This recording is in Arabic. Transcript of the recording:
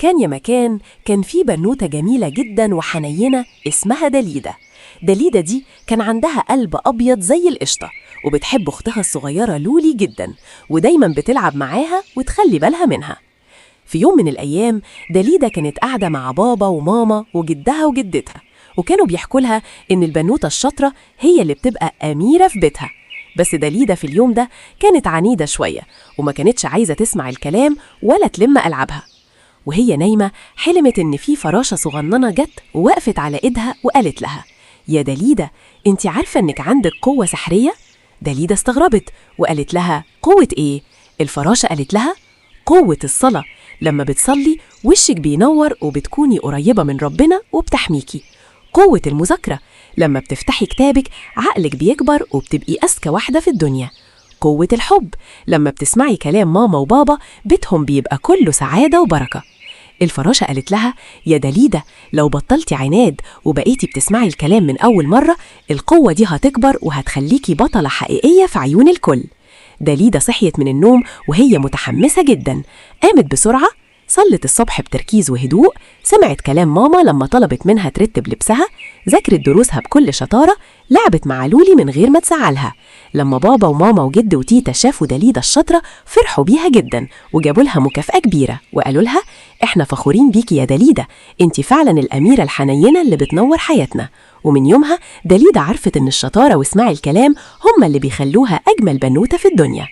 كان يا مكان كان في بنوتة جميلة جدا وحنينة اسمها دليدة. دليدة دي كان عندها قلب أبيض زي القشطة، وبتحب أختها الصغيرة لولي جدا، ودايما بتلعب معاها وتخلي بالها منها. في يوم من الأيام دليدة كانت قاعدة مع بابا وماما وجدها وجدتها، وكانوا بيحكوا لها إن البنوتة الشاطرة هي اللي بتبقى أميرة في بيتها. بس دليدة في اليوم ده كانت عنيدة شوية، وما كانتش عايزة تسمع الكلام ولا تلم ألعابها. وهي نايمة حلمت إن في فراشة صغننة جت ووقفت على إيدها وقالت لها: يا دليدة، انت عارفة إنك عندك قوة سحرية؟ دليدة استغربت وقالت لها: قوة إيه؟ الفراشة قالت لها: قوة الصلاة، لما بتصلي وشك بينور وبتكوني قريبة من ربنا وبتحميكي. قوة المذاكرة، لما بتفتحي كتابك عقلك بيكبر وبتبقي أذكى واحدة في الدنيا. قوة الحب، لما بتسمعي كلام ماما وبابا بيتهم بيبقى كله سعادة وبركة. الفراشة قالت لها: يا دليدة، لو بطلتي عناد وبقيتي بتسمعي الكلام من أول مرة، القوة دي هتكبر وهتخليكي بطلة حقيقية في عيون الكل. دليدة صحيت من النوم وهي متحمسة جدا، قامت بسرعة، صلت الصبح بتركيز وهدوء، سمعت كلام ماما لما طلبت منها ترتب لبسها، ذاكرت دروسها بكل شطارة، لعبت مع لولي من غير ما تزعلها. لما بابا وماما وجد وتيتا شافوا دليدة الشاطرة فرحوا بيها جدا، وجابوا لها مكافأة كبيرة وقالوا لها: احنا فخورين بيكي يا دليدة، انت فعلا الأميرة الحنينة اللي بتنور حياتنا. ومن يومها دليدة عرفت ان الشطارة واسماع الكلام هما اللي بيخلوها أجمل بنوتة في الدنيا.